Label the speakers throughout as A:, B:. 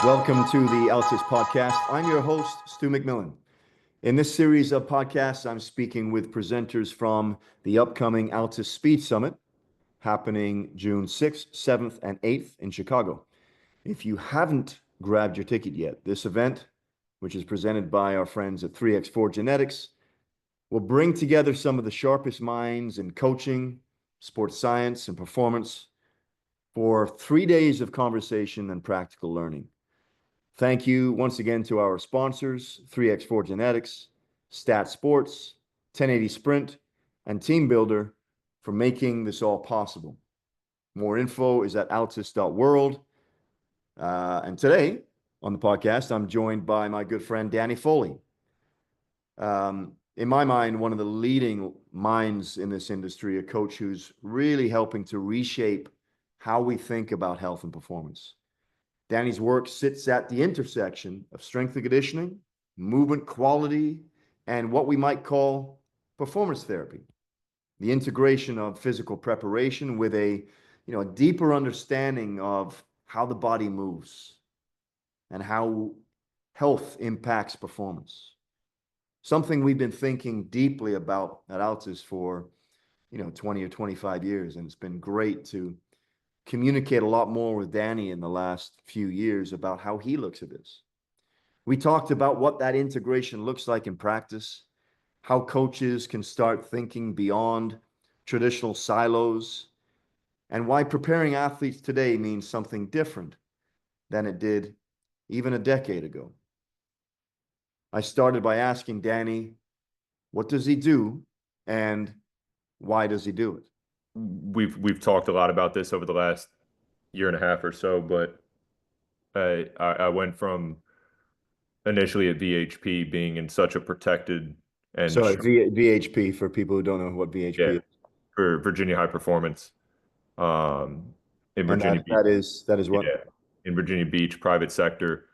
A: Welcome to the ALTIS Podcast. I'm your host, Stu McMillan. In this series of podcasts, I'm speaking with presenters from the upcoming ALTIS Speed Summit happening June 6th, 7th, and 8th in Chicago. If you haven't grabbed your ticket yet, this event, which is presented by our friends at 3x4 Genetics, will bring together some of the sharpest minds in coaching, sports science, and performance for 3 days of conversation and practical learning. Thank you once again to our sponsors, 3x4 Genetics, Stat Sports, 1080 Sprint, and Team Builder for making this all possible. More info is at altis.world. And today on the podcast, I'm joined by my good friend, Danny Foley. In my mind, one of the leading minds in this industry, a coach who's really helping to reshape how we think about health and performance. Danny's work sits at the intersection of strength and conditioning, movement quality, and what we might call performance therapy. The integration of physical preparation with a deeper understanding of how the body moves and how health impacts performance. Something we've been thinking deeply about at ALTIS for 20 or 25 years, and it's been great to communicate a lot more with Danny in the last few years about how he looks at this. We talked about what that integration looks like in practice, how coaches can start thinking beyond traditional silos, and why preparing athletes today means something different than it did even a decade ago. I started by asking Danny, what does he do and why does he do it?
B: We've talked a lot about this over the last year and a half or so, but I went from initially at VHP being in such a protected and
A: Sorry, VHP for people who don't know what VHP is.
B: For Virginia High Performance, in Virginia Beach.
A: That is what?
B: Yeah, in Virginia Beach, private sector.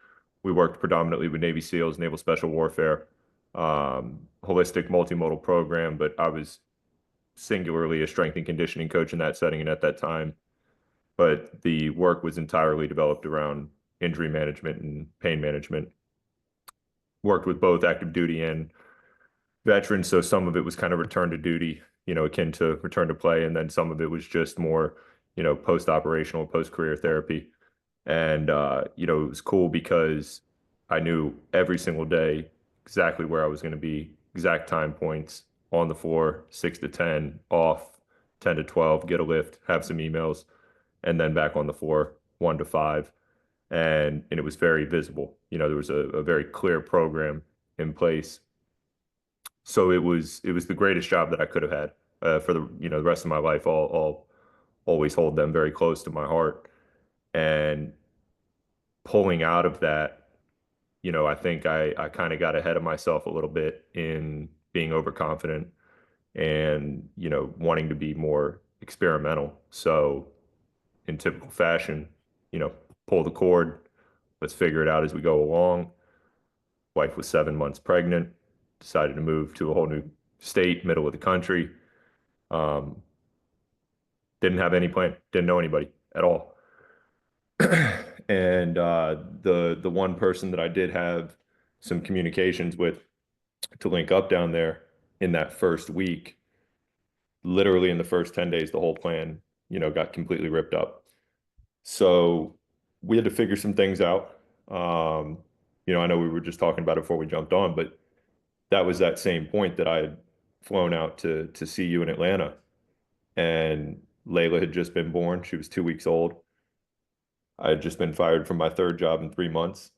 B: We worked predominantly with Navy SEALs, Naval Special Warfare, holistic multimodal program, but I was singularly a strength and conditioning coach in that setting and at that time. But the work was entirely developed around injury management and pain management. Worked with both active duty and veterans, so some of it was kind of return to duty, akin to return to play, and then some of it was just more, post-operational, post-career therapy. And, it was cool because I knew every single day exactly where I was going to be, exact time points, on the floor, 6 to 10, off, 10 to 12, get a lift, have some emails, and then back on the floor, 1 to 5. And it was very visible. There was a very clear program in place. So it was the greatest job that I could have had for the rest of my life. I'll always hold them very close to my heart. And pulling out of that, I think I kind of got ahead of myself a little bit in being overconfident and, wanting to be more experimental. So in typical fashion, pull the cord, let's figure it out as we go along. Wife was 7 months pregnant, decided to move to a whole new state, middle of the country. Didn't have any plan, didn't know anybody at all. And the one person that I did have some communications with to link up down there in that first week, literally in the first 10 days, the whole plan, got completely ripped up. So we had to figure some things out. I know we were just talking about it before we jumped on, but that was that same point that I had flown out to see you in Atlanta. And Layla had just been born. She was 2 weeks old. I had just been fired from my third job in 3 months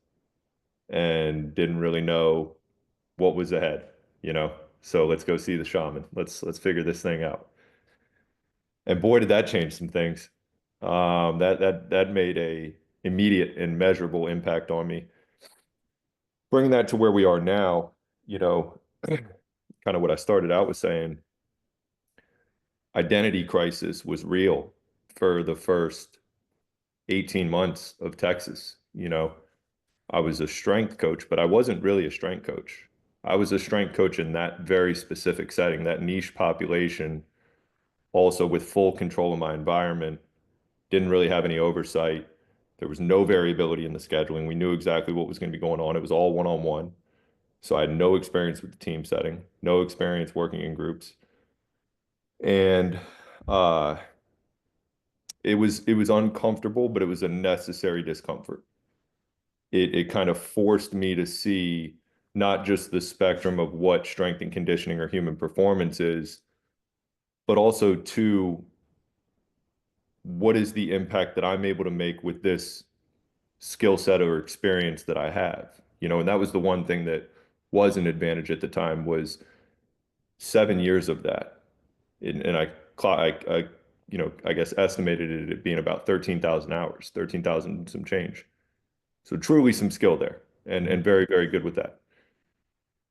B: and didn't really know what was ahead, So let's go see the shaman. Let's figure this thing out. And boy, did that change some things. That made a immediate and measurable impact on me. Bringing that to where we are now, kind of what I started out with saying, identity crisis was real for the first 18 months of Texas. I was a strength coach, but I wasn't really a strength coach. I was a strength coach in that very specific setting, that niche population, also with full control of my environment, didn't really have any oversight, There was no variability in the scheduling. We knew exactly what was going to be going on. It was all one-on-one. So I had no experience with the team setting, no experience working in groups. And uh, it was uncomfortable, but it was a necessary discomfort. It kind of forced me to see not just the spectrum of what strength and conditioning or human performance is, but also to what is the impact that I'm able to make with this skill set or experience that I have. And that was the one thing that was an advantage at the time was 7 years of that. And I guess estimated it at being about 13,000 hours, 13,000 some change. So truly some skill there and very, very good with that.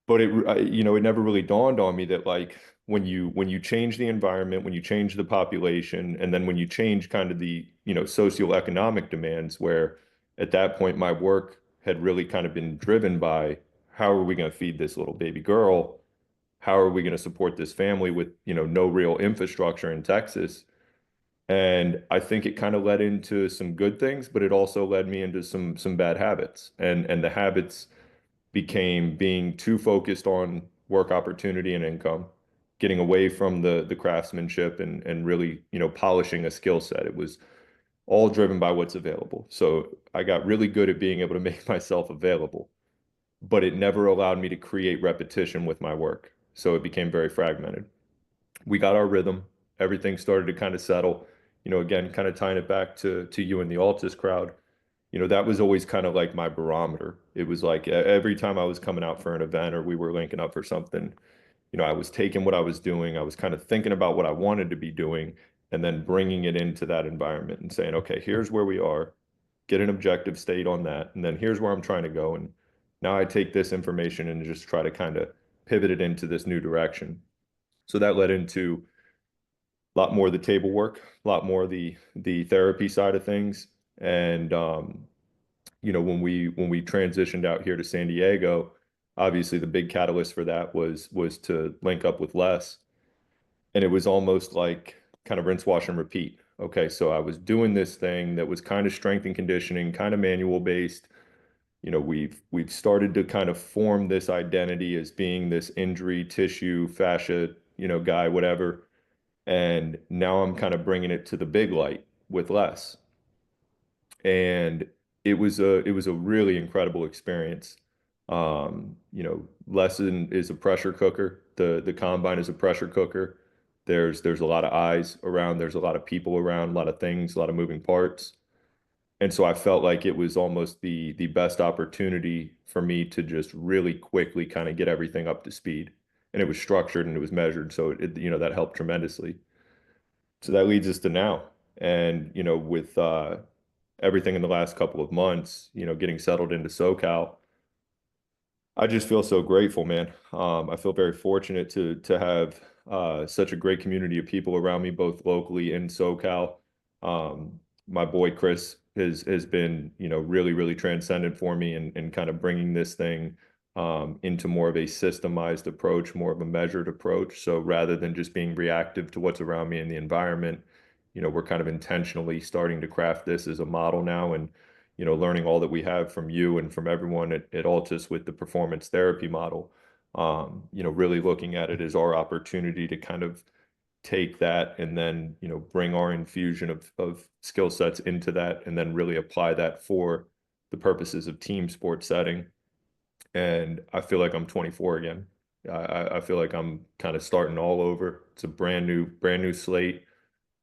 B: But it never really dawned on me that like when you change the environment, when you change the population, and then when you change kind of the, socioeconomic demands where at that point my work had really kind of been driven by how are we going to feed this little baby girl? How are we going to support this family with, no real infrastructure in Texas? And I think it kind of led into some good things, but it also led me into some bad habits. And the habits became being too focused on work opportunity and income, getting away from the craftsmanship and really, polishing a skill set. It was all driven by what's available. So I got really good at being able to make myself available, but it never allowed me to create repetition with my work. So it became very fragmented. We got our rhythm. Everything started to kind of settle. Again, kind of tying it back to you and the Altis crowd. That was always kind of like my barometer. It was like every time I was coming out for an event or we were linking up for something, I was taking what I was doing. I was kind of thinking about what I wanted to be doing and then bringing it into that environment and saying, okay, here's where we are, get an objective state on that. And then here's where I'm trying to go. And now I take this information and just try to kind of pivot it into this new direction. So that led into a lot more of the table work, a lot more of the therapy side of things. And when we transitioned out here to San Diego, obviously the big catalyst for that was to link up with Les. And it was almost like kind of rinse, wash, and repeat. Okay, so I was doing this thing that was kind of strength and conditioning, kind of manual based. We've started to kind of form this identity as being this injury tissue fascia, guy, whatever. And now I'm kind of bringing it to the big light with Les. And it was a really incredible experience. Lesson is a pressure cooker. The combine is a pressure cooker. There's a lot of eyes around. There's a lot of people around. A lot of things. A lot of moving parts. And so I felt like it was almost the best opportunity for me to just really quickly kind of get everything up to speed. And it was structured and it was measured, so that helped tremendously. So that leads us to now. And with everything in the last couple of months, getting settled into SoCal, I just feel so grateful, man. I feel very fortunate to have such a great community of people around me, both locally and SoCal. My boy Chris has been, really, really transcendent for me and kind of bringing this thing into more of a systemized approach, more of a measured approach. So rather than just being reactive to what's around me in the environment, we're kind of intentionally starting to craft this as a model now and, learning all that we have from you and from everyone at Altis with the performance therapy model, really looking at it as our opportunity to kind of take that and then, bring our infusion of skill sets into that and then really apply that for the purposes of team sport setting. And I feel like I'm 24 again. I feel like I'm kind of starting all over. It's a brand new slate,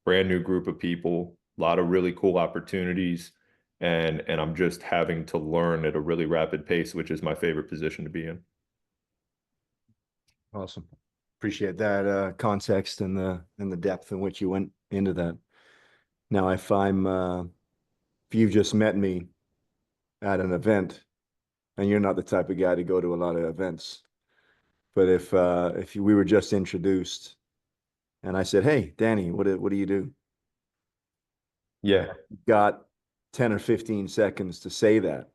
B: brand new group of people, a lot of really cool opportunities, and I'm just having to learn at a really rapid pace, which is my favorite position to be in.
A: Awesome. Appreciate that context and the depth in which you went into that. Now, if you've just met me at an event, and you're not the type of guy to go to a lot of events, but if we were just introduced, and I said, "Hey, Danny, what do you do?"
B: Yeah.
A: Got 10 or 15 seconds to say that.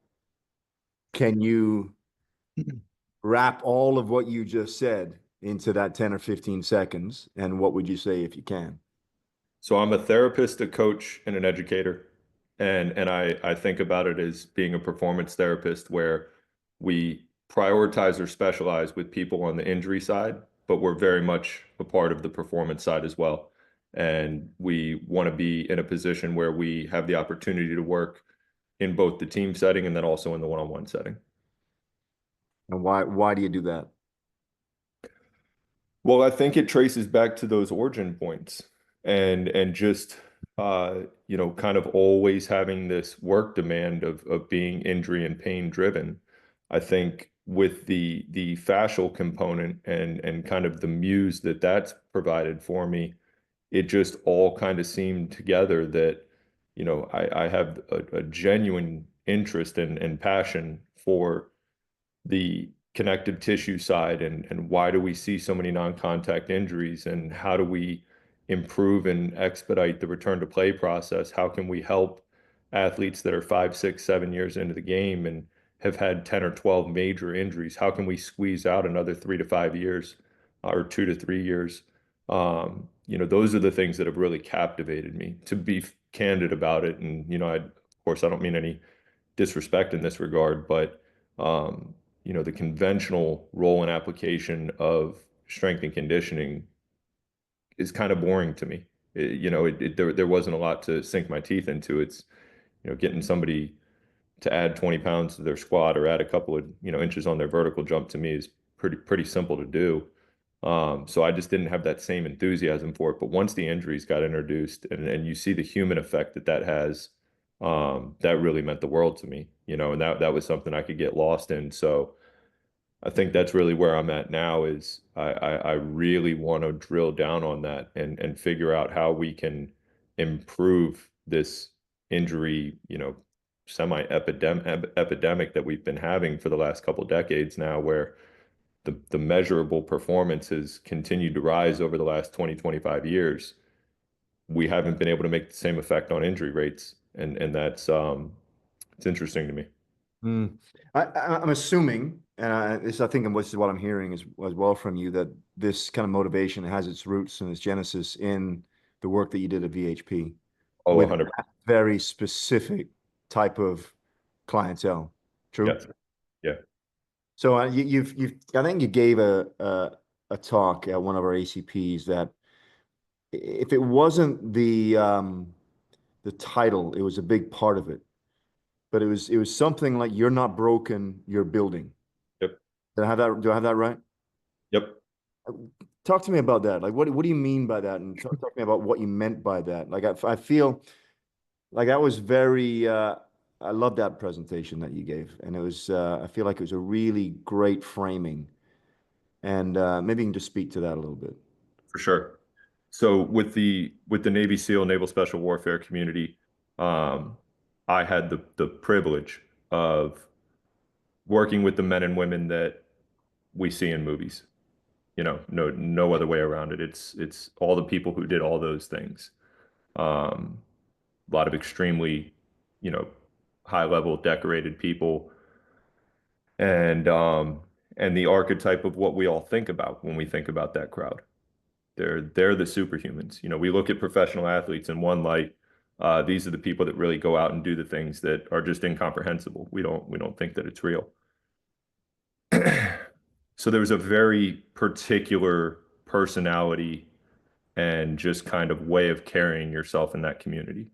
A: Can you wrap all of what you just said into that 10 or 15 seconds? And what would you say if you can?
B: So I'm a therapist, a coach, and an educator. And I think about it as being a performance therapist where we prioritize or specialize with people on the injury side, but we're very much a part of the performance side as well. And we want to be in a position where we have the opportunity to work in both the team setting and then also in the one-on-one setting.
A: And why do you do that?
B: Well, I think it traces back to those origin points and just kind of always having this work demand of being injury and pain driven. I think with the fascial component and kind of the muse that that's provided for me, it just all kind of seemed together that, I have a genuine interest and passion for the connective tissue side and why do we see so many non-contact injuries and how do we improve and expedite the return to play process? How can we help athletes that are 5, 6, 7 years into the game and have had 10 or 12 major injuries? How can we squeeze out another 3 to 5 years or 2 to 3 years? Those are the things that have really captivated me, to be candid about it. And, of course, I don't mean any disrespect in this regard, but the conventional role and application of strength and conditioning is kind of boring to me. There wasn't a lot to sink my teeth into. It's, getting somebody to add 20 pounds to their squat or add a couple of, inches on their vertical jump to me is pretty simple to do. So I just didn't have that same enthusiasm for it. But once the injuries got introduced and you see the human effect that has, that really meant the world to me, and that was something I could get lost in. So I think that's really where I'm at now is I really want to drill down on that and figure out how we can improve this injury, epidemic that we've been having for the last couple decades now, where the measurable performance has continued to rise over the last 20, 25 years. We haven't been able to make the same effect on injury rates. And that's it's interesting to me.
A: Mm. I'm assuming, and I think this is what I'm hearing as well from you, that this kind of motivation has its roots and its genesis in the work that you did at VHP
B: Oh,
A: with
B: 100.
A: that very specific type of clientele. True?
B: Yes. Yeah.
A: So I think you gave a talk at one of our ACPs that if it wasn't the title, it was a big part of it. But it was something like you're not broken, you're building.
B: Yep.
A: Do I have that right?
B: Yep.
A: Talk to me about that. Like, what do you mean by that? And talk to me about what you meant by that. Like, I feel like that was very, I love that presentation that you gave. And I feel like it was a really great framing. And maybe you can just speak to that a little bit.
B: For sure. So with the Navy SEAL Naval Special Warfare community, I had the privilege of working with the men and women that we see in movies. No other way around it. It's all the people who did all those things. A lot of extremely, you know, high level decorated people, and the archetype of what we all think about when we think about that crowd. They're the superhumans. We look at professional athletes in one light. These are the people that really go out and do the things that are just incomprehensible. We don't think that it's real. So there was a very particular personality and just kind of way of carrying yourself in that community.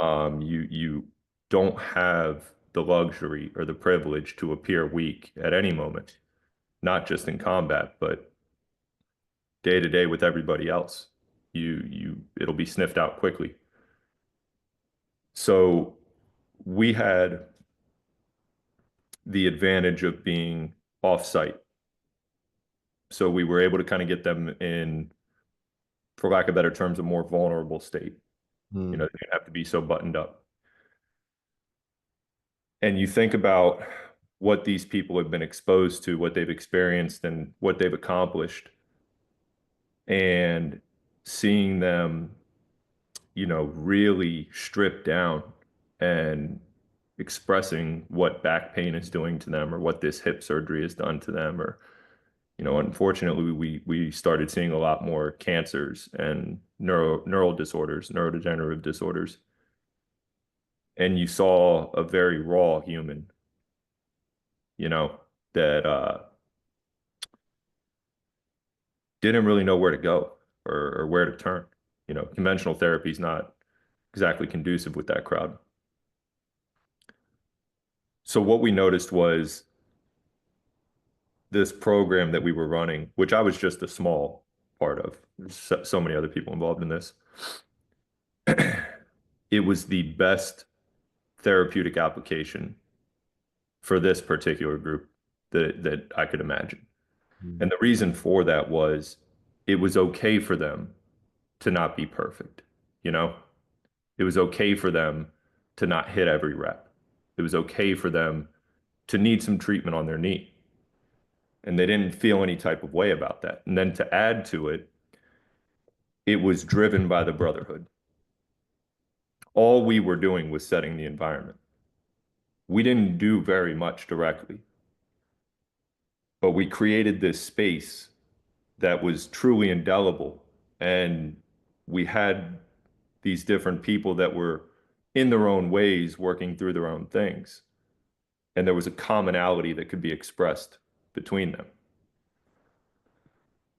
B: You don't have the luxury or the privilege to appear weak at any moment, not just in combat, but day to day with everybody else. It'll be sniffed out quickly. So we had the advantage of being off-site. So we were able to kind of get them in, for lack of better terms, a more vulnerable state. They didn't have to be so buttoned up. And you think about what these people have been exposed to, what they've experienced, and what they've accomplished, and seeing them, really stripped down and expressing what back pain is doing to them or what this hip surgery has done to them, or unfortunately we started seeing a lot more cancers and neural disorders, neurodegenerative disorders. and you saw a very raw human, that didn't really know where to go or where to turn. Conventional therapy is not exactly conducive with that crowd. So what we noticed was this program that we were running, which I was just a small part of. There's so many other people involved in this. It was the best therapeutic application for this particular group that I could imagine.
A: Mm.
B: And the reason for that was it was okay for them to not be perfect. It was okay for them to not hit every rep. It was okay for them to need some treatment on their knee. And they didn't feel any type of way about that. And then to add to it, it was driven by the brotherhood. All we were doing was setting the environment. We didn't do very much directly, but we created this space that was truly indelible. And we had these different people that were in their own ways working through their own things. And there was a commonality that could be expressed between them.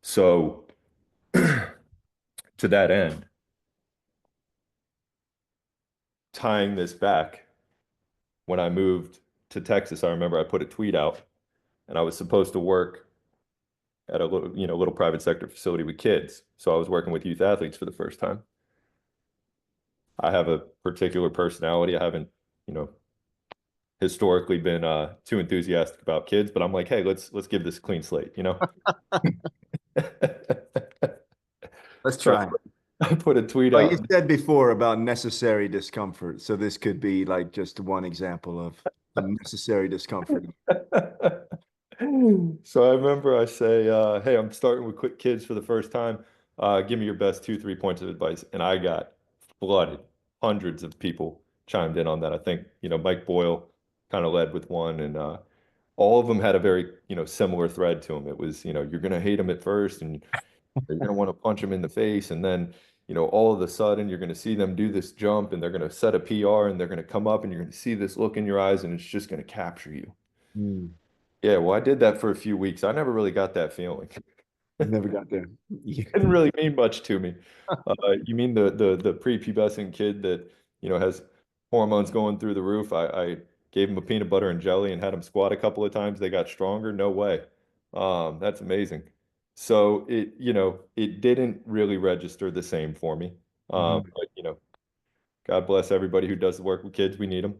B: So to that end, tying this back, when I moved to Texas, I remember I put a tweet out and I was supposed to work at a little private sector facility with kids. So I was working with youth athletes for the first time. I have a particular personality. I haven't, historically been too enthusiastic about kids, but I'm like, hey, let's give this a clean slate,
A: Let's
B: So
A: try.
B: I put a tweet
A: Well, you
B: out.
A: said before about necessary discomfort. So this could be like just one example of the necessary discomfort.
B: So I remember I say, hey, I'm starting with quick kids for the first time. Give me your best 2, 3 points of advice. And I got flooded. Hundreds of people chimed in on that. I think, Mike Boyle kind of led with one, and all of them had a very, similar thread to them. It was, you're going to hate them at first, and you're going to want to punch them in the face. And then, all of a sudden you're going to see them do this jump, and they're going to set a PR, and they're going to come up, and you're going to see this look in your eyes, and it's just going to capture you.
A: Mm.
B: Yeah, well, I did that for a few weeks. I never really got that feeling.
A: Never got there.
B: Didn't really mean much to me. You mean the prepubescent kid that has hormones going through the roof? I gave him a peanut butter and jelly and had him squat a couple of times. They got stronger. No way. That's amazing. So it didn't really register the same for me.
A: Mhm.
B: But God bless everybody who does the work with kids. We need them.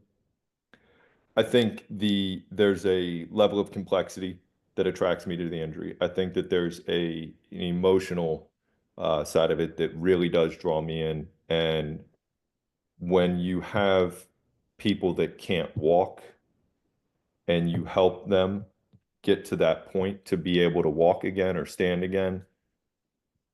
B: I think there's a level of complexity that attracts me to the injury. I think that there's an emotional side of it that really does draw me in. And when you have people that can't walk and you help them get to that point to be able to walk again or stand again,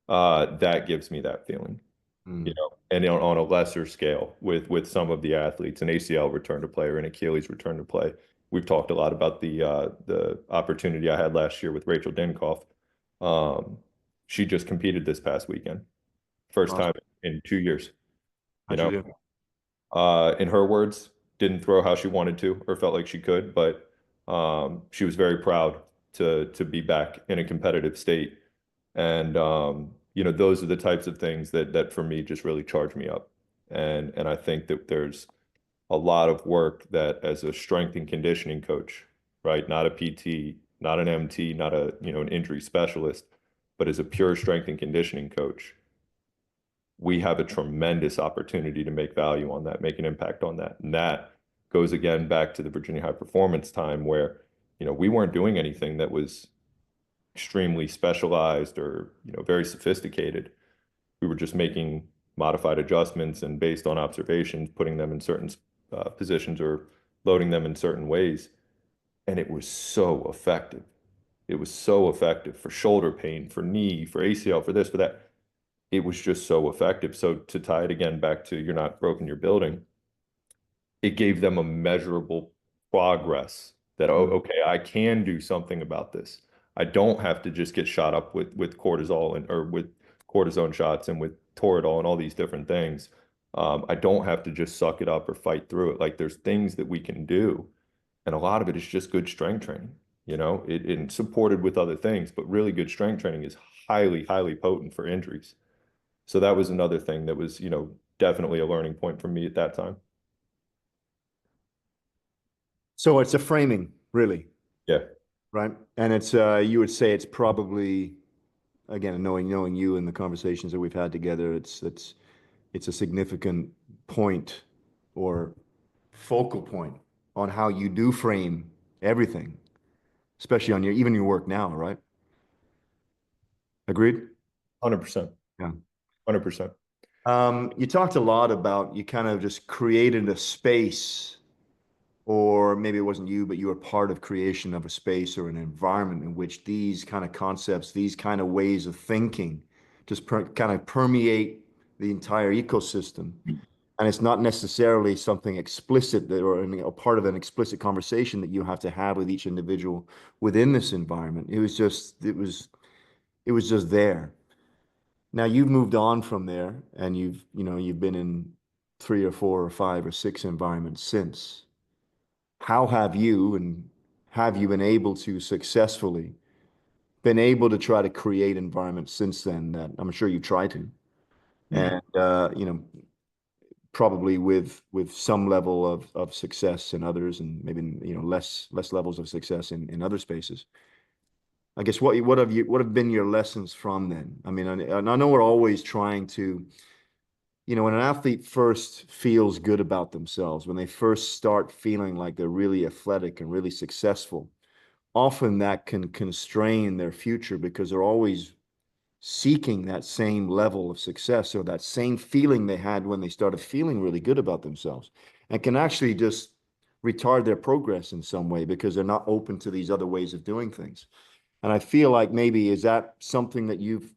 B: that gives me that feeling.
A: Mm.
B: And on a lesser scale with some of the athletes, an ACL return to play or an Achilles return to play. We've talked a lot about the opportunity I had last year with Rachel Dinkoff. She just competed this past weekend, first
A: Awesome.
B: time in 2 years.
A: How'd you do?
B: In her words, didn't throw how she wanted to or felt like she could, but she was very proud to be back in a competitive state. And those are the types of things that for me just really charge me up. And I think that there's a lot of work that as a strength and conditioning coach, right? Not a PT, not an MT, not an injury specialist, but as a pure strength and conditioning coach, we have a tremendous opportunity to make value on that, make an impact on that. And that goes again back to the Virginia High Performance time where, we weren't doing anything that was extremely specialized or, very sophisticated. We were just making modified adjustments and based on observations, putting them in certain positions or loading them in certain ways. And it was so effective. It was so effective for shoulder pain, for knee, for ACL, for this, for that. It was just so effective. So to tie it again back to you're not broken, you're building, it gave them a measurable progress that, oh,
A: Mm.
B: okay, I can do something about this. I don't have to just get shot up with cortisol or with cortisone shots and with Toradol and all these different things. I don't have to just suck it up or fight through it. Like there's things that we can do, and a lot of it is just good strength training. It's supported with other things, but really good strength training is highly, highly potent for injuries. So that was another thing that was, definitely a learning point for me at that time.
A: So it's a framing, really,
B: Yeah,
A: right? And it's you would say it's probably, again, knowing you and the conversations that we've had together, it's a significant point or focal point on how you do frame everything, especially on even your work now, right? Agreed?
B: 100%.
A: Yeah.
B: 100%.
A: You talked a lot about you kind of just created a space, or maybe it wasn't you, but you were part of creation of a space or an environment in which these kind of concepts, these kind of ways of thinking just kind of permeate the entire ecosystem. And it's not necessarily something explicit or a part of an explicit conversation that you have to have with each individual within this environment. It was just there. Now you've moved on from there and you've been in three or four or five or six environments since. How have you been able to successfully been able to try to create environments since then that I'm sure you try to, and probably with some level of success in others and maybe less levels of success in other spaces. I guess what have been your lessons from then? I mean, and I know we're always trying to, when an athlete first feels good about themselves, when they first start feeling like they're really athletic and really successful, often that can constrain their future because they're always seeking that same level of success or that same feeling they had when they started feeling really good about themselves, and can actually just retard their progress in some way because they're not open to these other ways of doing things. And I feel like maybe is that something that you've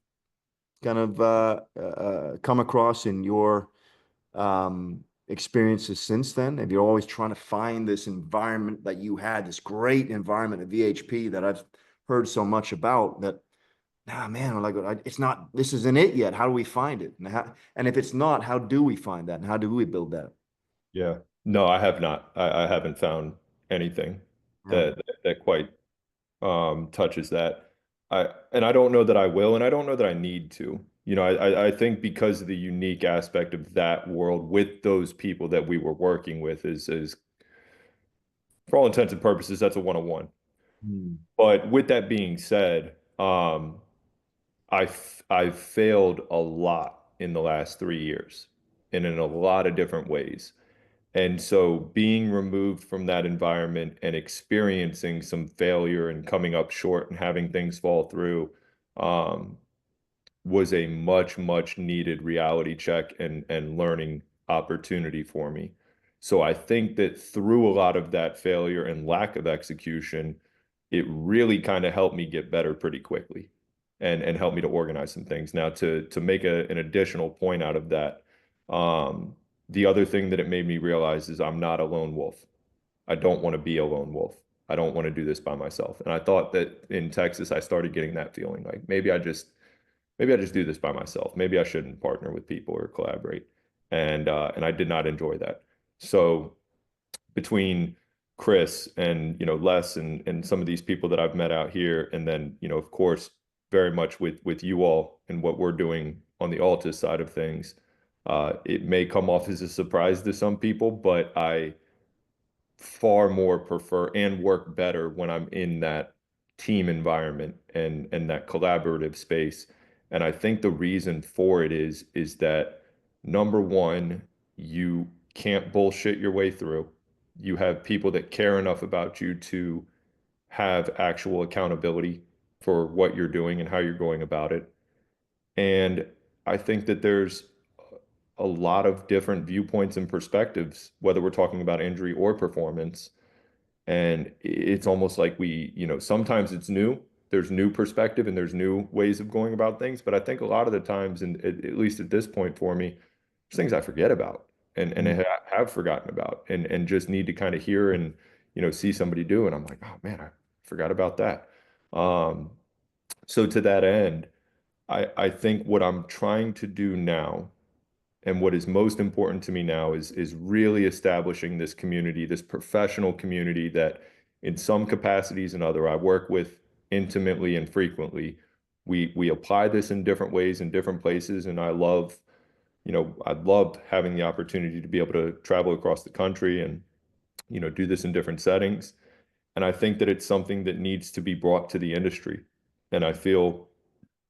A: kind of come across in your experiences since then? Have you always trying to find this environment that you had, this great environment at VHP that I've heard so much about that, man, I'm like, it's not, this isn't it yet. How do we find it? And if it's not, how do we find that? And how do we build that?
B: Yeah. No, I have not. I haven't found anything
A: Yeah.
B: that quite touches that. I don't know that I will, and I don't know that I need to. I think because of the unique aspect of that world with those people that we were working with is for all intents and purposes, that's a one-on-one.
A: Hmm.
B: But with that being said, I've failed a lot in the last 3 years and in a lot of different ways. And so being removed from that environment and experiencing some failure and coming up short and having things fall through, um, was a much, much needed reality check and learning opportunity for me. So I think that through a lot of that failure and lack of execution, it really kind of helped me get better pretty quickly and helped me to organize some things. Now to make an additional point out of that, the other thing that it made me realize is I'm not a lone wolf. I don't want to be a lone wolf. I don't want to do this by myself. And I thought that in Texas, I started getting that feeling like maybe I just do this by myself. Maybe I shouldn't partner with people or collaborate. And I did not enjoy that. So between Chris and Les and some of these people that I've met out here, and then of course very much with you all and what we're doing on the Altis side of things, it may come off as a surprise to some people, but I far more prefer and work better when I'm in that team environment and that collaborative space. And I think the reason for it is that number one, you can't bullshit your way through. You have people that care enough about you to have actual accountability for what you're doing and how you're going about it. And I think that there's a lot of different viewpoints and perspectives, whether we're talking about injury or performance. And it's almost like sometimes it's new. There's new perspective and there's new ways of going about things. But I think a lot of the times, and at least at this point for me, there's things I forget about and I have forgotten about and just need to kind of hear and, see somebody do. And I'm like, oh man, I forgot about that. Um, so to that end, I think what I'm trying to do now And what is most important to me now is really establishing this community, this professional community that in some capacities and other I work with intimately and frequently. We apply this in different ways in different places. And I love having the opportunity to be able to travel across the country and, do this in different settings. And I think that it's something that needs to be brought to the industry. And I feel,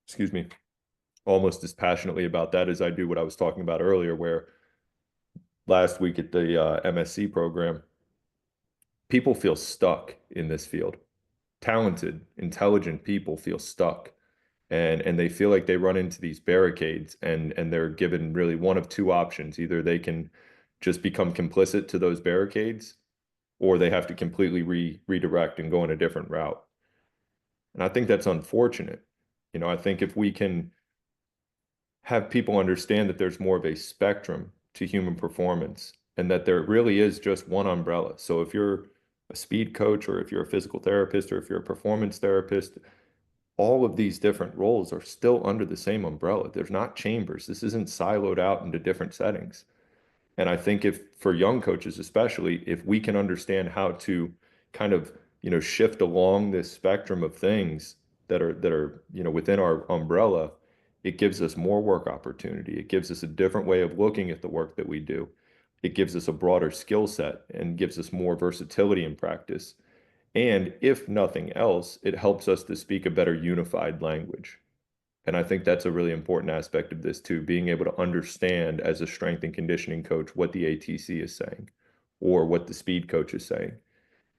B: excuse me, almost as passionately about that as I do what I was talking about earlier, where last week at the MSc program, people feel stuck in this field. Talented, intelligent people feel stuck. And they feel like they run into these barricades and they're given really one of two options. Either they can just become complicit to those barricades, or they have to completely redirect and go in a different route. And I think that's unfortunate. I think if we can have people understand that there's more of a spectrum to human performance and that there really is just one umbrella. So if you're a speed coach, or if you're a physical therapist, or if you're a performance therapist, all of these different roles are still under the same umbrella. There's not chambers. This isn't siloed out into different settings. And I think if for young coaches, especially, if we can understand how to kind of, shift along this spectrum of things that are, within our umbrella, it gives us more work opportunity. It gives us a different way of looking at the work that we do. It gives us a broader skill set and gives us more versatility in practice. And if nothing else, it helps us to speak a better unified language. And I think that's a really important aspect of this too, being able to understand as a strength and conditioning coach what the ATC is saying or what the speed coach is saying.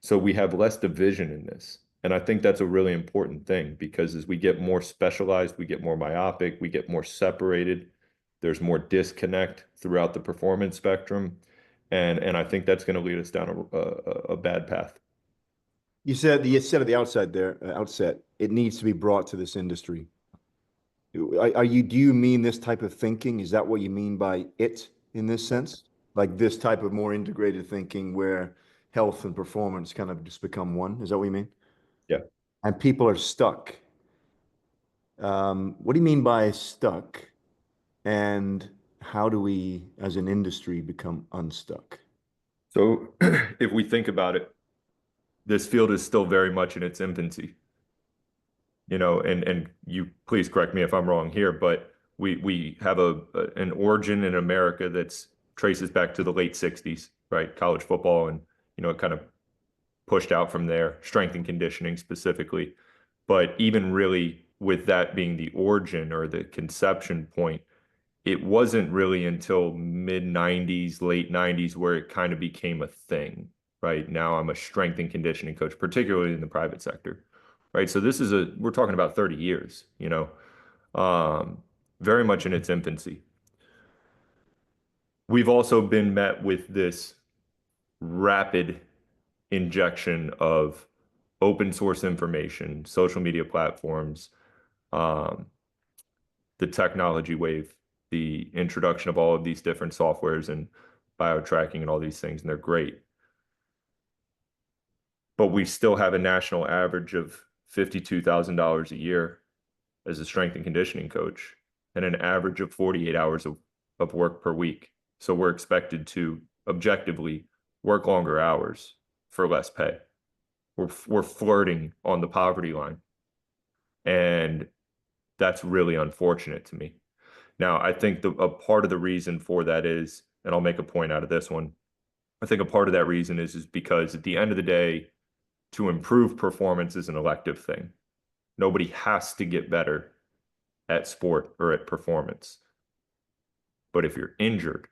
B: So we have less division in this. And I think that's a really important thing, because as we get more specialized, we get more myopic, we get more separated. There's more disconnect throughout the performance spectrum. And I think that's going to lead us down a bad path.
A: You said at the outset, it needs to be brought to this industry. Do you mean this type of thinking? Is that what you mean by it in this sense? Like this type of more integrated thinking where health and performance kind of just become one? Is that what you mean?
B: Yeah.
A: And people are stuck. What do you mean by stuck? And how do we, as an industry, become unstuck?
B: So if we think about it, this field is still very much in its infancy. And you please correct me if I'm wrong here, but we have an origin in America that's traces back to the late 60s, right? College football, and it kind of pushed out from there, strength and conditioning specifically. But even really with that being the origin or the conception point, it wasn't really until mid 90s, late 90s where it kind of became a thing. Right now, I'm a strength and conditioning coach, particularly in the private sector. Right. So we're talking about 30 years, um, very much in its infancy. We've also been met with this rapid injection of open source information, social media platforms, um, the technology wave, the introduction of all of these different softwares and bio tracking and all these things, and they're great. But we still have a national average of $52,000 a year as a strength and conditioning coach, and an average of 48 hours of work per week. So we're expected to objectively work longer hours for less pay. We're flirting on the poverty line. And that's really unfortunate to me. Now, I think a part of the reason for that is, and I'll make a point out of this one, I think a part of that reason is because at the end of the day, to improve performance is an elective thing. Nobody has to get better at sport or at performance. But if you're injured,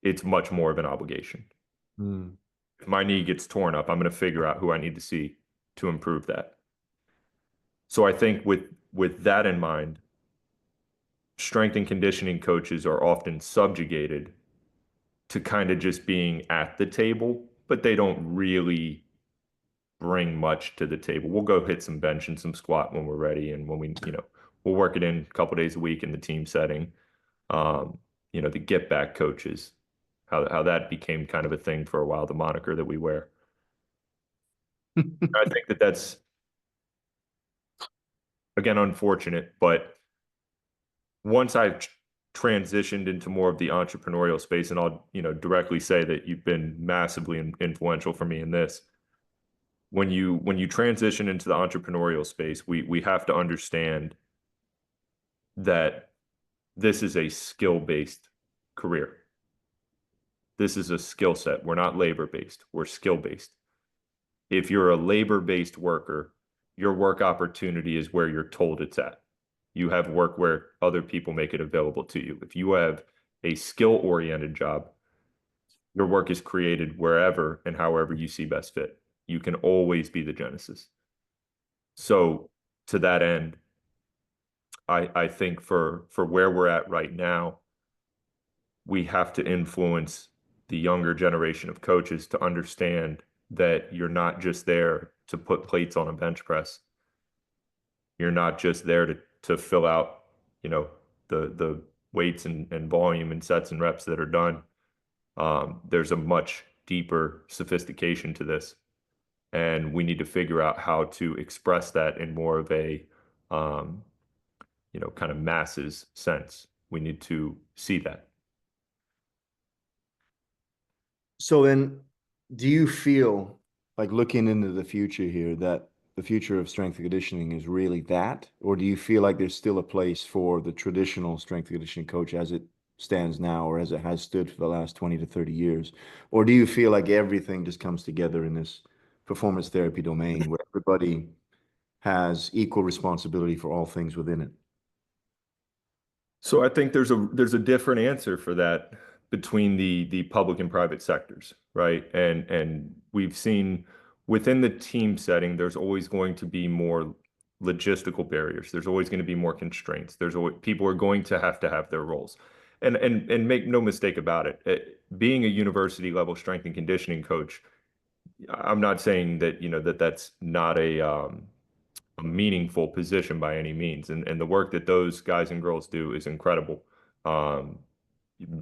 B: it's much more of an obligation. If my knee gets torn up, I'm going to figure out who I need to see to improve that. So I think with that in mind, strength and conditioning coaches are often subjugated to kind of just being at the table, but they don't really bring much to the table. We'll go hit some bench and some squat when we're ready, and when we'll work it in a couple days a week in the team setting. The get back coaches, how that became kind of a thing for a while, the moniker that we wear. I think that's again unfortunate, but once I transitioned into more of the entrepreneurial space, and I'll, directly say that you've been massively influential for me in this. When you transition into the entrepreneurial space, we have to understand that this is a skill-based career. This is a skill set. We're not labor-based. We're skill-based. If you're a labor-based worker, your work opportunity is where you're told it's at. You have work where other people make it available to you. If you have a skill-oriented job, your work is created wherever and however you see best fit. You can always be the genesis. So to that end, I think for where we're at right now, we have to influence the younger generation of coaches to understand that you're not just there to put plates on a bench press. You're not just there to fill out, the weights and volume and sets and reps that are done. There's a much deeper sophistication to this, and we need to figure out how to express that in more of a, kind of masses sense. We need to see that.
A: So then, do you feel like, looking into the future here, that the future of strength and conditioning is really that? Or do you feel like there's still a place for the traditional strength and conditioning coach as it stands now, or as it has stood for the last 20 to 30 years? Or do you feel like everything just comes together in this performance therapy domain where everybody has equal responsibility for all things within it?
B: So I think there's a different answer for that between the public and private sectors, right? And we've seen within the team setting, there's always going to be more logistical barriers. There's always going to be more constraints. There's always, people are going to have their roles. And make no mistake about it, being a university level strength and conditioning coach, I'm not saying that, that's not a meaningful position by any means. And the work that those guys and girls do is incredible.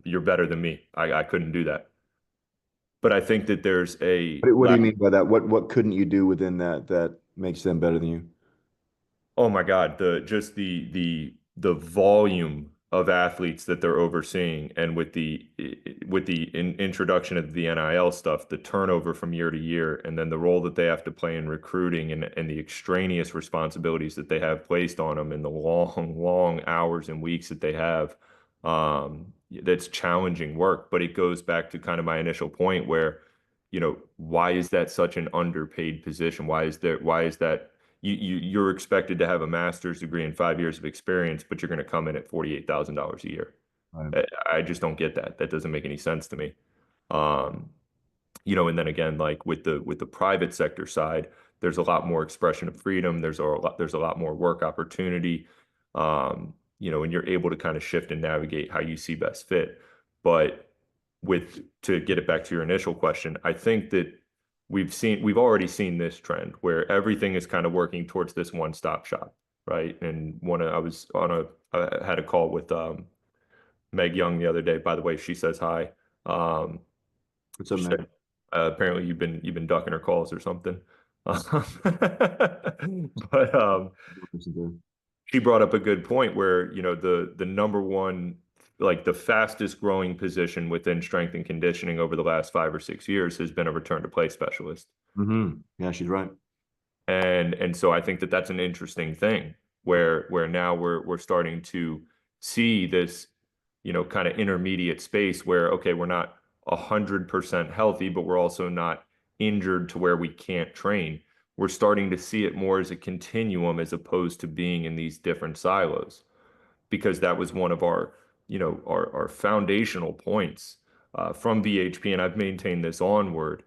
B: You're better than me. I couldn't do that. But I think that there's a
A: What do you mean by that? What couldn't you do within that makes them better than you?
B: Oh my God, the volume of athletes that they're overseeing, and with the introduction of the NIL stuff, the turnover from year to year, and then the role that they have to play in recruiting, and the extraneous responsibilities that they have placed on them, and the long hours and weeks that they have, that's challenging work. But it goes back to kind of my initial point where, why is that such an underpaid position? Why is that you're expected to have a master's degree and 5 years of experience, but you're going to come in at $48,000 a year?
A: Right.
B: I just don't get that. That doesn't make any sense to me. And then again, like with the private sector side, there's a lot more expression of freedom. There's a lot more work opportunity. And you're able to kind of shift and navigate how you see best fit. But to get it back to your initial question, I think that we've already seen this trend where everything is kind of working towards this one-stop shop, right? And I had a call with Meg Young the other day. By the way, she says hi.
A: What's up,
B: She
A: man?
B: said, apparently you've been ducking her calls or something. But she brought up a good point where, the number one, like the fastest growing position within strength and conditioning over the last 5 or 6 years has been a return to play specialist.
A: Mm-hmm. Yeah, she's right.
B: And so I think that that's an interesting thing where now we're starting to see this, kind of intermediate space where, okay, we're not 100% healthy, but we're also not injured to where we can't train. We're starting to see it more as a continuum as opposed to being in these different silos, because that was one of our foundational points from VHP, and I've maintained this onward,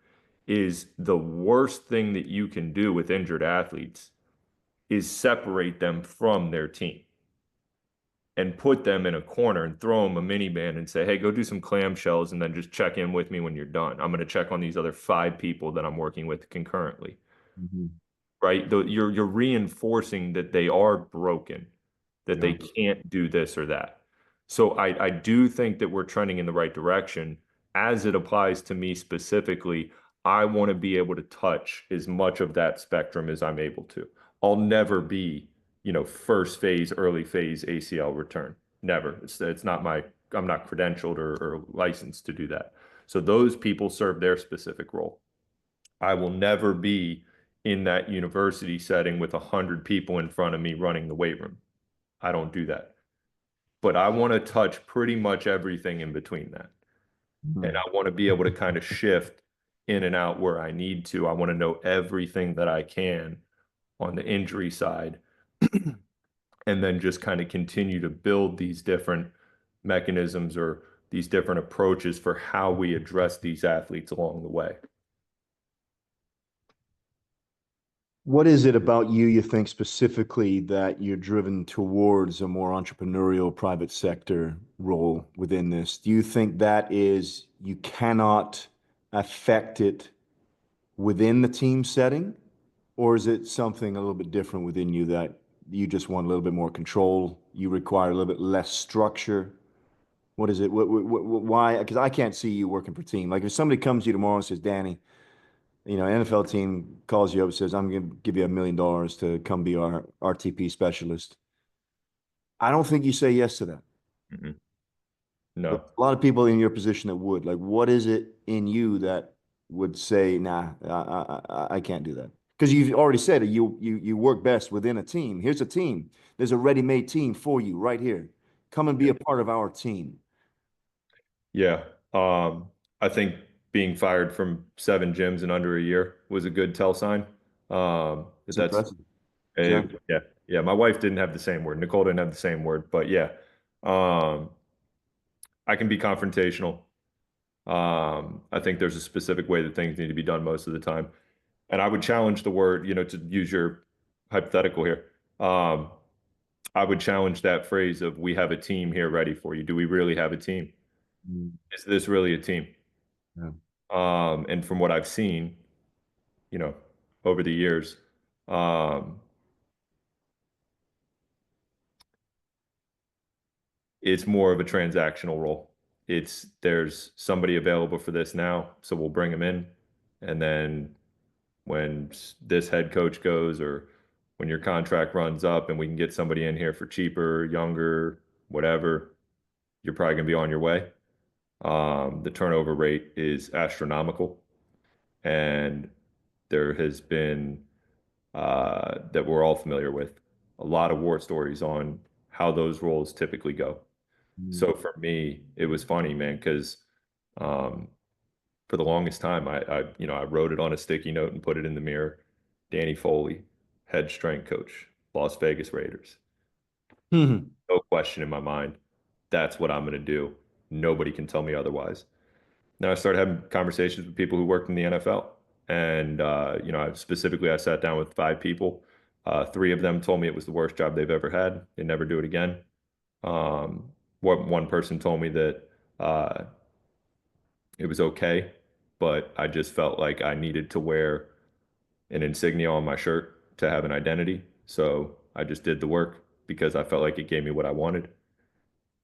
B: is the worst thing that you can do with injured athletes is separate them from their team and put them in a corner and throw them a minivan and say, hey, go do some clamshells and then just check in with me when you're done. I'm going to check on these other 5 people that I'm working with concurrently.
A: Mm-hmm.
B: Right? You're reinforcing that they are broken, that they can't do this or that. So I do think that we're trending in the right direction. As it applies to me specifically, I want to be able to touch as much of that spectrum as I'm able to. I'll never be, first phase, early phase ACL return. Never. It's not my, I'm not credentialed or licensed to do that. So those people serve their specific role. I will never be in that university setting with 100 people in front of me running the weight room. I don't do that. But I want to touch pretty much everything in between that. And I want to be able to kind of shift in and out where I need to. I want to know everything that I can on the injury side, and then just kind of continue to build these different mechanisms or these different approaches for how we address these athletes along the way.
A: What is it about you think specifically that you're driven towards a more entrepreneurial private sector role within this? Do you think that is you cannot affect it within the team setting? Or is it something a little bit different within you that you just want a little bit more control? You require a little bit less structure? What is it? Why? Because I can't see you working for team. Like if somebody comes to you tomorrow and says, Danny, an NFL team calls you up and says, I'm going to give you $1 million to come be our RTP specialist. I don't think you say yes to that.
B: Mm-hmm. No.
A: But a lot of people in your position that would. Like, what is it in you that would say, nah, I can't do that? Because you've already said it, you work best within a team. Here's a team. There's a ready-made team for you right here. Come and be a part of our team.
B: Yeah. I think being fired from 7 gyms in under a year was a good tell sign.
A: It's impressive.
B: Yeah. My wife didn't have the same word. Nicole didn't have the same word, but yeah. I can be confrontational. I think there's a specific way that things need to be done most of the time. And I would challenge the word, to use your hypothetical here. I would challenge that phrase of we have a team here ready for you. Do we really have a team? Is this really a team?
A: Yeah.
B: And from what I've seen, over the years, it's more of a transactional role. There's somebody available for this now, so we'll bring them in. And then when this head coach goes, or when your contract runs up and we can get somebody in here for cheaper, younger, whatever, you're probably going to be on your way. The turnover rate is astronomical. And there has been, that we're all familiar with, a lot of war stories on how those roles typically go. So for me, it was funny, man, because for the longest time, I wrote it on a sticky note and put it in the mirror. Danny Foley, head strength coach, Las Vegas Raiders. No question in my mind. That's what I'm going to do. Nobody can tell me otherwise. Then I started having conversations with people who worked in the NFL. And, I sat down with 5 people. 3 of them told me it was the worst job they've ever had. They'd never do it again. One person told me that it was okay, but I just felt like I needed to wear an insignia on my shirt to have an identity. So I just did the work because I felt like it gave me what I wanted.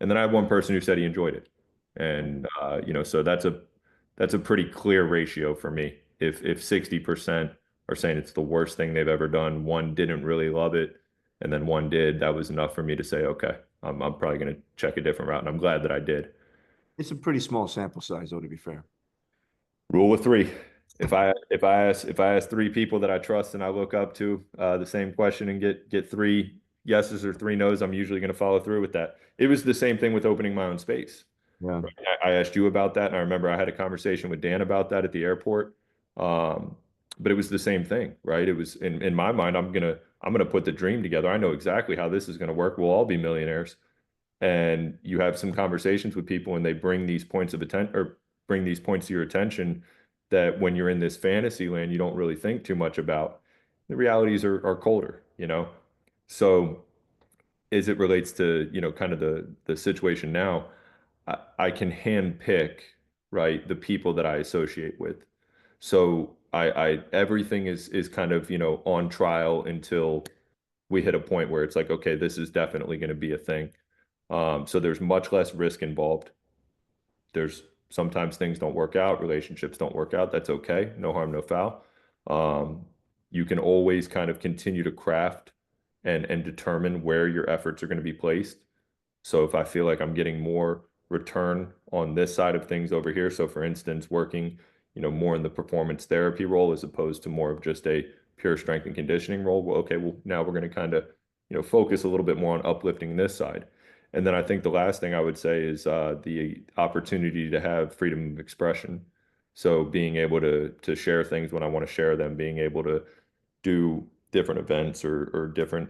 B: And then I had one person who said he enjoyed it. And, so that's a pretty clear ratio for me. If 60% are saying it's the worst thing they've ever done, one didn't really love it, and then one did, that was enough for me to say, okay, I'm probably going to check a different route. And I'm glad that I did.
A: It's a pretty small sample size, though, to be fair.
B: Rule of 3. If I ask 3 people that I trust and I look up to the same question and get 3 yeses or 3 nos, I'm usually going to follow through with that. It was the same thing with opening my own space.
A: Yeah.
B: Right? I asked you about that, and I remember I had a conversation with Dan about that at the airport. But it was the same thing, right? It was in my mind, I'm gonna put the dream together. I know exactly how this is going to work. We'll all be millionaires. And you have some conversations with people, and they bring these points of attention, or bring these points to your attention, that when you're in this fantasy land, you don't really think too much about. The realities are colder, So as it relates to, kind of the situation now, I can hand pick, right, the people that I associate with. So I everything is kind of, on trial until we hit a point where it's like, okay, this is definitely going to be a thing. So there's much less risk involved. There's sometimes things don't work out, relationships don't work out. That's okay. No harm, no foul. You can always kind of continue to craft and determine where your efforts are going to be placed. So if I feel like I'm getting more return on this side of things over here, so for instance, working, more in the performance therapy role as opposed to more of just a pure strength and conditioning role, well, okay, well, now we're going to kind of, focus a little bit more on uplifting this side. And then I think the last thing I would say is the opportunity to have freedom of expression. So being able to share things when I want to share them, being able to do different events or different,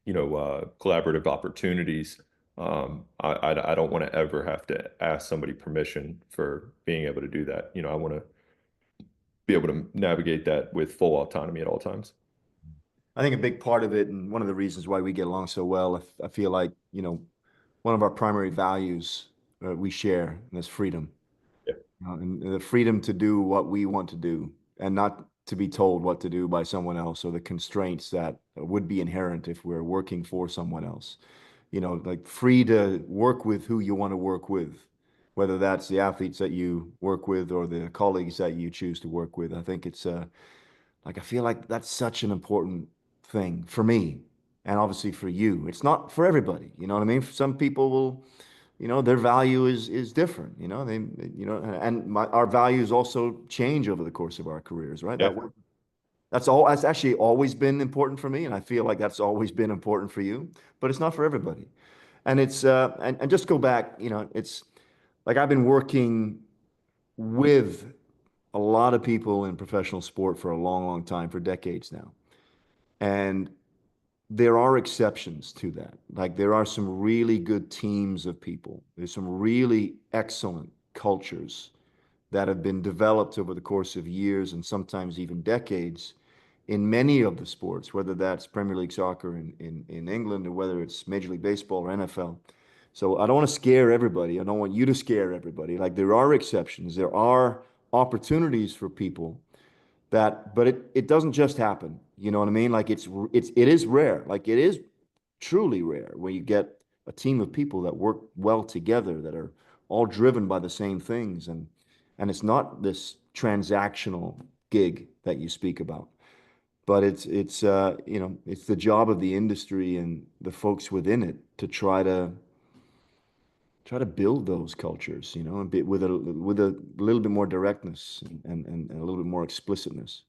B: collaborative opportunities. I don't want to ever have to ask somebody permission for being able to do that. I want to be able to navigate that with full autonomy at all times.
A: I think a big part of it, and one of the reasons why we get along so well, I feel like, one of our primary values we share, and that's freedom.
B: Yeah.
A: And the freedom to do what we want to do and not to be told what to do by someone else, or the constraints that would be inherent if we're working for someone else. Like free to work with who you want to work with, whether that's the athletes that you work with or the colleagues that you choose to work with. I think it's like I feel like that's such an important thing for me, and obviously for you. It's not for everybody, you know what I mean? Some people will, their value is different, and our values also change over the course of our careers, right?
B: Yeah.
A: That's actually always been important for me, and I feel like that's always been important for you, but it's not for everybody. And it's and just go back, it's like I've been working with a lot of people in professional sport for a long, long time, for decades now. And there are exceptions to that. Like there are some really good teams of people. There's some really excellent cultures that have been developed over the course of years and sometimes even decades in many of the sports, whether that's Premier League soccer in England or whether it's Major League Baseball or NFL. So I don't want to scare everybody. I don't want you to scare everybody. Like there are exceptions. There are opportunities for people but it doesn't just happen. You know what I mean? Like it is rare. Like it is truly rare when you get a team of people that work well together, that are all driven by the same things, and it's not this transactional gig that you speak about, but it's the job of the industry and the folks within it to try to build those cultures, and with a little bit more directness and a little bit more explicitness.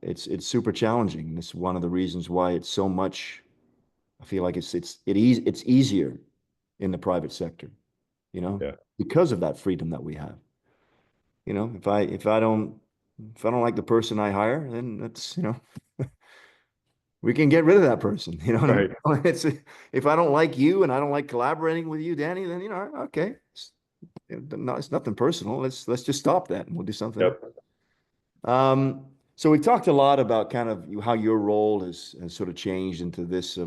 A: It's super challenging. It's one of the reasons why it's so much. I feel like it's easier in the private sector,
B: Yeah.
A: because of that freedom that we have. If I don't like the person I hire, then that's we can get rid of that person. You know what I mean?
B: Right.
A: If I don't like you and I don't like collaborating with you, Danny, then okay, it's nothing personal. Let's just stop that and we'll do something else.
B: Yep.
A: So we talked a lot about kind of how your role has sort of changed into this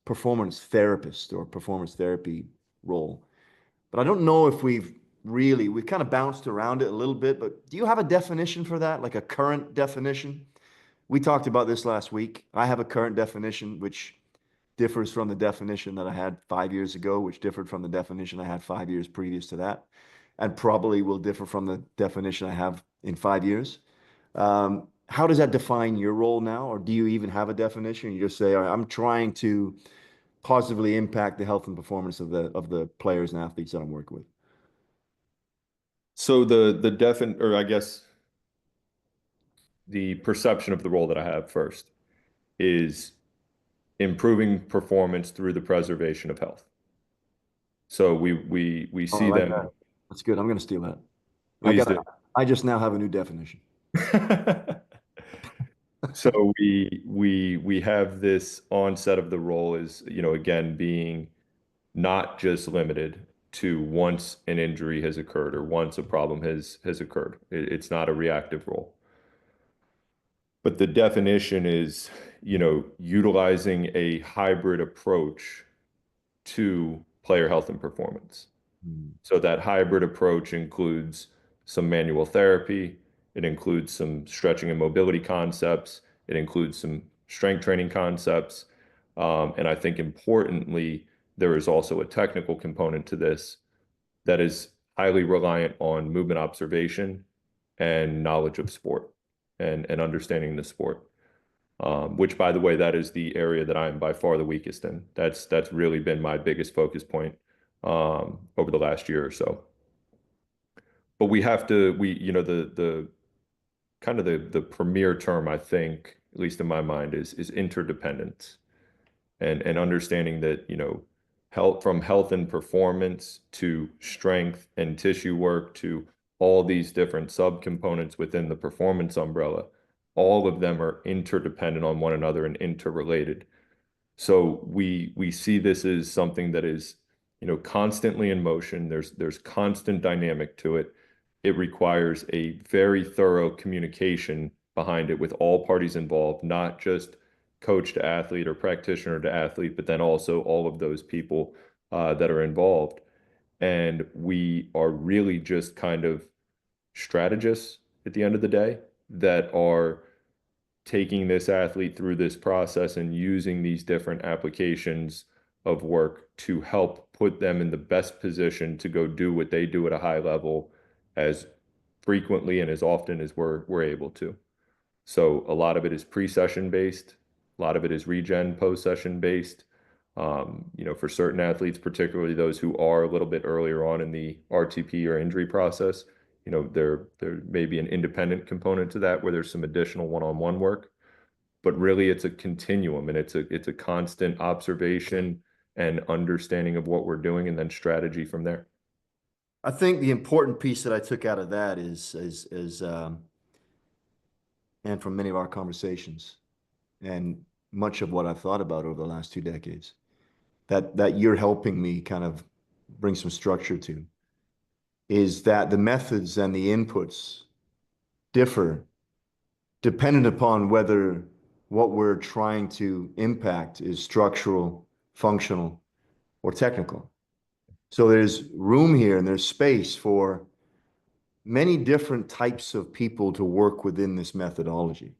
A: performance therapist or performance therapy role. But I don't know if we've kind of bounced around it a little bit, but do you have a definition for that? Like a current definition? We talked about this last week. I have a current definition, which differs from the definition that I had 5 years ago, which differed from the definition I had 5 years previous to that, and probably will differ from the definition I have in 5 years. How does that define your role now? Or do you even have a definition? You just say, all right, I'm trying to positively impact the health and performance of the players and athletes that I'm working with.
B: So or I guess the perception of the role that I have first is improving performance through the preservation of health. So we
A: Oh, I
B: see
A: like
B: them.
A: that. That's good. I'm going to steal that.
B: Please do.
A: I just now have a new definition.
B: So we have this onset of the role is, again, being not just limited to once an injury has occurred or once a problem has occurred. It's not a reactive role. But the definition is, utilizing a hybrid approach to player health and performance. So that hybrid approach includes some manual therapy, it includes some stretching and mobility concepts, it includes some strength training concepts, and I think importantly, there is also a technical component to this that is highly reliant on movement observation and knowledge of sport and understanding the sport. which, by the way, that is the area that I'm by far the weakest in. That's really been my biggest focus point over the last year or so. But we have to, the kind of the premier term, I think, at least in my mind, is interdependence, and understanding that, health and performance to strength and tissue work to all these different subcomponents within the performance umbrella, all of them are interdependent on one another and interrelated. So we see this as something that is, constantly in motion. There's constant dynamic to it. It requires a very thorough communication behind it with all parties involved, not just coach to athlete or practitioner to athlete, but then also all of those people that are involved. And we are really just kind of strategists at the end of the day that are taking this athlete through this process and using these different applications of work to help put them in the best position to go do what they do at a high level as frequently and as often as we're able to. So a lot of it is pre-session based, a lot of it is regen post-session based. For certain athletes, particularly those who are a little bit earlier on in the RTP or injury process, there may be an independent component to that where there's some additional one-on-one work, but really it's a continuum, and it's a constant observation and understanding of what we're doing, and then strategy from there.
A: I think the important piece that I took out of that and from many of our conversations, and much of what I've thought about over the last 2 decades, that you're helping me kind of bring some structure to, is that the methods and the inputs differ dependent upon whether what we're trying to impact is structural, functional, or technical. So there's room here and there's space for many different types of people to work within this methodology.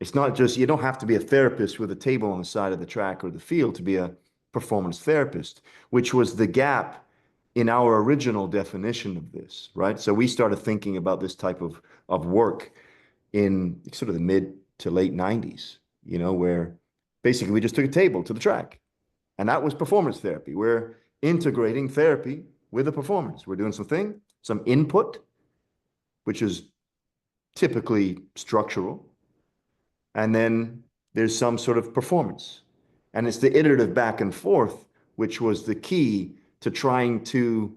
A: It's not just, you don't have to be a therapist with a table on the side of the track or the field to be a performance therapist, which was the gap in our original definition of this, right? So we started thinking about this type of work in sort of the mid to late 90s, where basically we just took a table to the track, and that was performance therapy. We're integrating therapy with a performance. We're doing some input, which is typically structural, and then there's some sort of performance. And it's the iterative back and forth, which was the key to trying to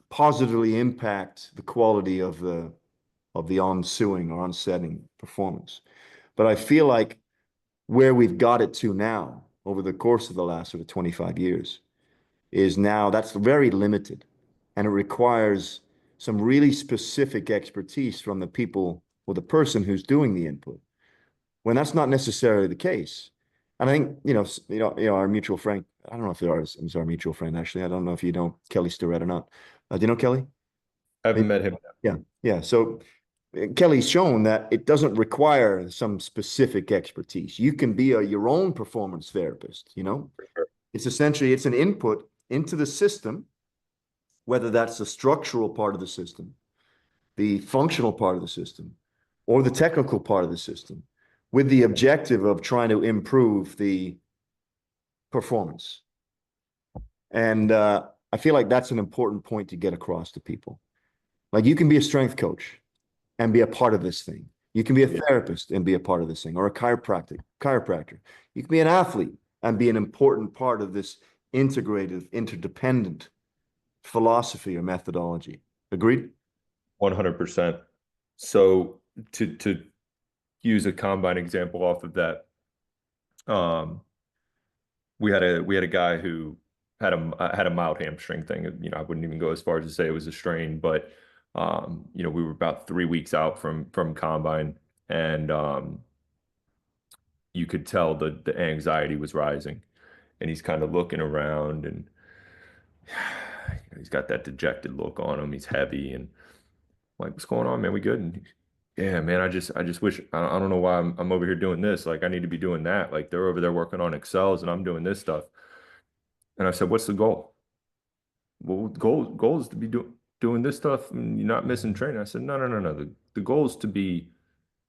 A: positively impact the quality of the ensuing or onsetting performance. But I feel like where we've got it to now over the course of the last sort of 25 years is now that's very limited, and it requires some really specific expertise from the people or the person who's doing the input, when that's not necessarily the case. And I think, our mutual friend, I don't know if it's our mutual friend, actually. I don't know if you know Kelly Starrett or not. Do you know Kelly?
B: I haven't met him.
A: Yeah. Yeah. So Kelly's shown that it doesn't require some specific expertise. You can be your own performance therapist,
B: Sure.
A: It's essentially, it's an input into the system, whether that's the structural part of the system, the functional part of the system, or the technical part of the system, with the objective of trying to improve the performance. And I feel like that's an important point to get across to people. Like, you can be a strength coach and be a part of this thing. You can be a therapist and be a part of this thing, or a chiropractor. You can be an athlete and be an important part of this integrated, interdependent philosophy or methodology. Agreed?
B: 100%. So to use a combine example off of that, we had a guy who had a mild hamstring thing. I wouldn't even go as far as to say it was a strain, but we were about 3 weeks out from combine, and you could tell the anxiety was rising, and he's kind of looking around, and he's got that dejected look on him. He's heavy, and I'm like, what's going on, man? We good? And yeah, man, I just wish, I don't know why I'm over here doing this. Like, I need to be doing that. Like, they're over there working on Excels and I'm doing this stuff. And I said, what's the goal? Well, goal is to be doing this stuff and you're not missing training. I said, no. The goal is to be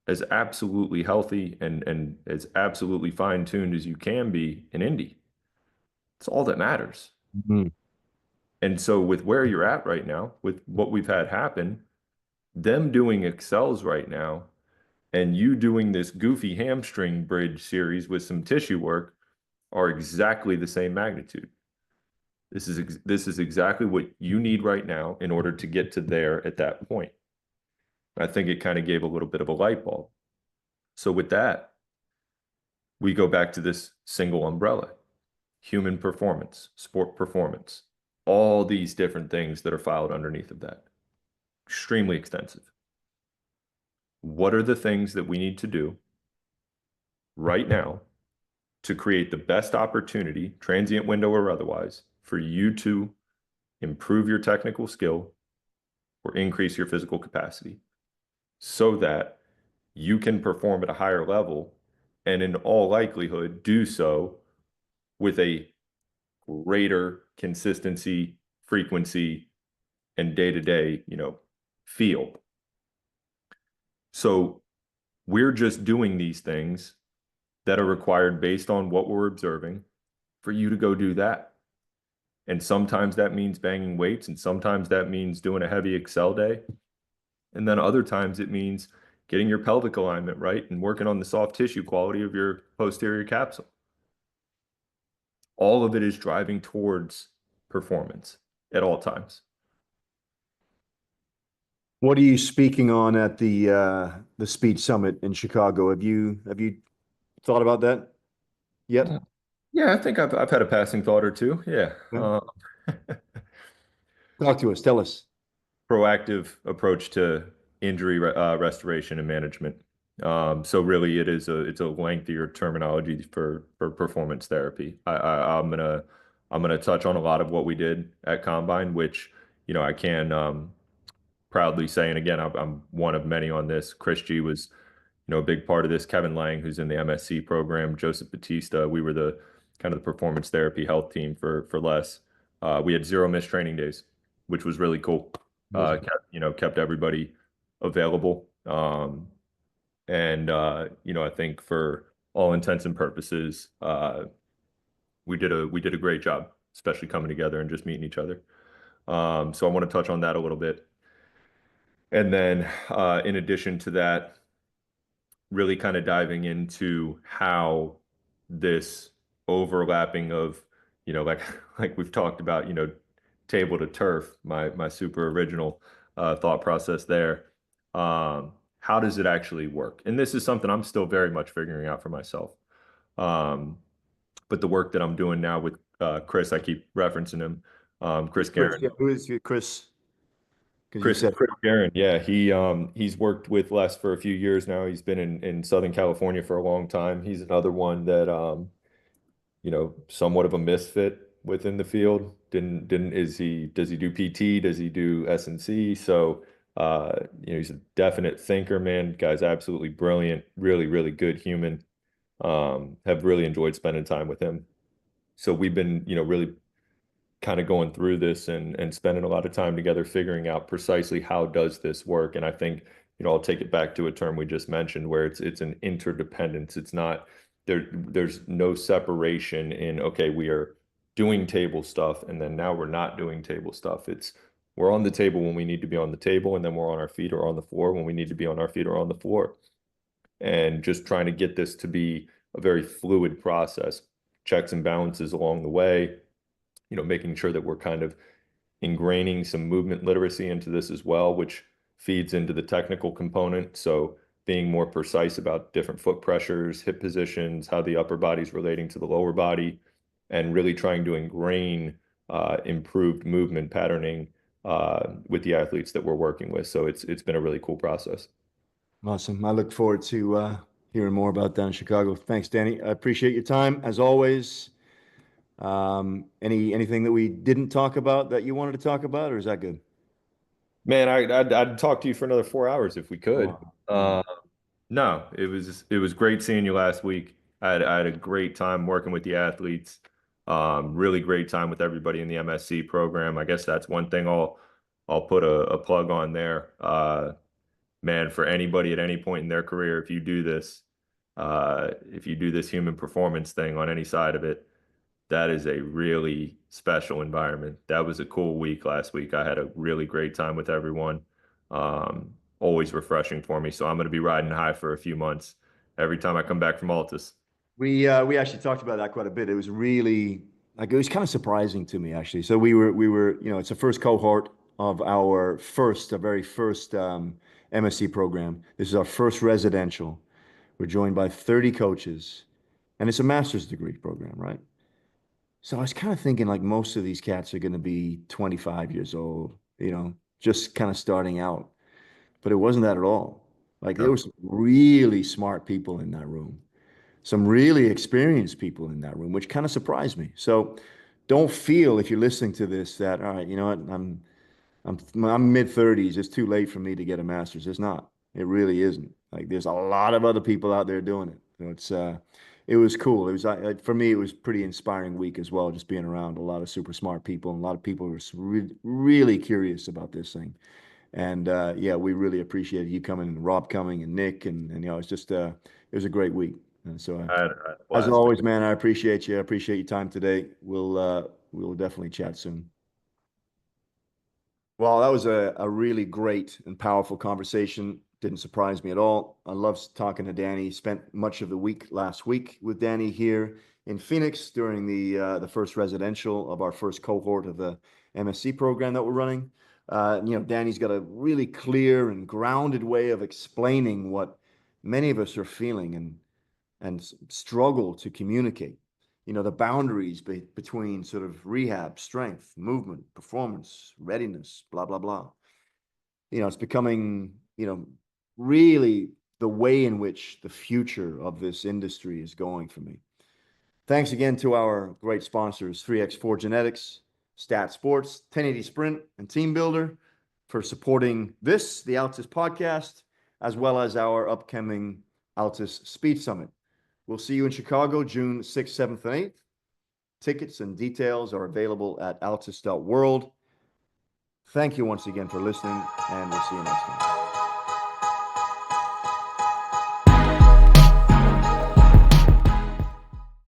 B: as absolutely healthy and as absolutely fine-tuned as you can be in Indy. It's all that matters.
A: Mhm.
B: And so with where you're at right now, with what we've had happen, them doing excels right now, and you doing this goofy hamstring bridge series with some tissue work are exactly the same magnitude. This is exactly what you need right now in order to get to there at that point. I think it kind of gave a little bit of a light bulb. So with that, we go back to this single umbrella: human performance, sport performance, all these different things that are filed underneath of that. Extremely extensive. What are the things that we need to do right now to create the best opportunity, transient window or otherwise, for you to improve your technical skill or increase your physical capacity so that you can perform at a higher level and in all likelihood do so with a greater consistency, frequency, and day-to-day, feel. So we're just doing these things that are required based on what we're observing for you to go do that. And sometimes that means banging weights, and sometimes that means doing a heavy Excel day. And then other times it means getting your pelvic alignment right and working on the soft tissue quality of your posterior capsule. All of it is driving towards performance at all times.
A: What are you speaking on at the Speed Summit in Chicago? Have you thought about that yet?
B: Yeah, I think I've had a passing thought or two. Yeah.
A: Yeah. Talk to us. Tell us.
B: Proactive approach to injury restoration and management. So really, it's a lengthier terminology for performance therapy. I'm gonna touch on a lot of what we did at Combine, which I can proudly say, and again, I'm one of many on this. Chris G was a big part of this. Kevin Lang, who's in the MSc program, Joseph Batista. We were the kind of the performance therapy health team for Les. We had 0 missed training days, which was really cool. Kept everybody available. I think for all intents and purposes, we did a great job, especially coming together and just meeting each other. So I want to touch on that a little bit. And then in addition to that, really kind of diving into how this overlapping of, like like we've talked about, table to turf, my super original thought process there. How does it actually work? And this is something I'm still very much figuring out for myself. But the work that I'm doing now with Chris, I keep referencing him, Chris Guerin.
A: Yeah, who is Chris?
B: Chris Guerin, yeah, he's worked with Les for a few years now. He's been in Southern California for a long time. He's another one that somewhat of a misfit within the field. Does he do PT? Does he do S&C? So he's a definite thinker, man. Guy's absolutely brilliant, really, really good human. Have really enjoyed spending time with him. So we've been, really kind of going through this and spending a lot of time together figuring out precisely how does this work. And I think, I'll take it back to a term we just mentioned where it's an interdependence. It's not there's no separation in, okay, we are doing table stuff and then now we're not doing table stuff. It's we're on the table when we need to be on the table, and then we're on our feet or on the floor when we need to be on our feet or on the floor. And just trying to get this to be a very fluid process, checks and balances along the way, making sure that we're kind of ingraining some movement literacy into this as well, which feeds into the technical component. So being more precise about different foot pressures, hip positions, how the upper body's relating to the lower body, and really trying to ingrain improved movement patterning with the athletes that we're working with. So it's been a really cool process.
A: Awesome. I look forward to hearing more about that in Chicago. Thanks, Danny. I appreciate your time as always. Anything that we didn't talk about that you wanted to talk about, or is that good?
B: Man, I'd talk to you for another 4 hours if we could.
A: Oh,
B: No, it was great seeing you last week. I had a great time working with the athletes. Really great time with everybody in the MSc program. I guess that's one thing I'll put a plug on there. man, for anybody at any point in their career, if you do this human performance thing on any side of it, that is a really special environment. That was a cool week last week. I had a really great time with everyone. Always refreshing for me. So I'm going to be riding high for a few months every time I come back from Altis.
A: We actually talked about that quite a bit. It was really like it was kind of surprising to me actually. So we were it's the first cohort of our very first MSc program. This is our first residential. We're joined by 30 coaches, and it's a master's degree program, right? So I was kind of thinking like most of these cats are going to be 25 years old, just kind of starting out. But it wasn't that at all. Like there
B: No.
A: were some really smart people in that room, some really experienced people in that room, which kind of surprised me. So don't feel if you're listening to this that, all right, you know what, I'm mid 30s. It's too late for me to get a master's. It's not. It really isn't. Like there's a lot of other people out there doing it. So it was cool. It was for me, it was pretty inspiring week as well, just being around a lot of super smart people and a lot of people who were really curious about this thing. And yeah, we really appreciated you coming and Rob coming and Nick and it's just it was a great week. And so
B: I had a
A: as
B: blast.
A: always, man, I appreciate you. I appreciate your time today. We'll definitely chat soon. Well, that was a really great and powerful conversation. Didn't surprise me at all. I love talking to Danny. Spent much of the week last week with Danny here in Phoenix during the first residential of our first cohort of the MSc program that we're running. Danny's got a really clear and grounded way of explaining what many of us are feeling and struggle to communicate. The boundaries between sort of rehab, strength, movement, performance, readiness, blah, blah, blah. It's becoming, really the way in which the future of this industry is going for me. Thanks again to our great sponsors, 3x4 Genetics, Stat Sports, 1080 Sprint, and Team Builder for supporting the ALTIS podcast, as well as our upcoming ALTIS Speed Summit. We'll see you in Chicago, June 6th, 7th, and 8th. Tickets and details are available at altis.world. Thank you once again for listening, and we'll see you next time.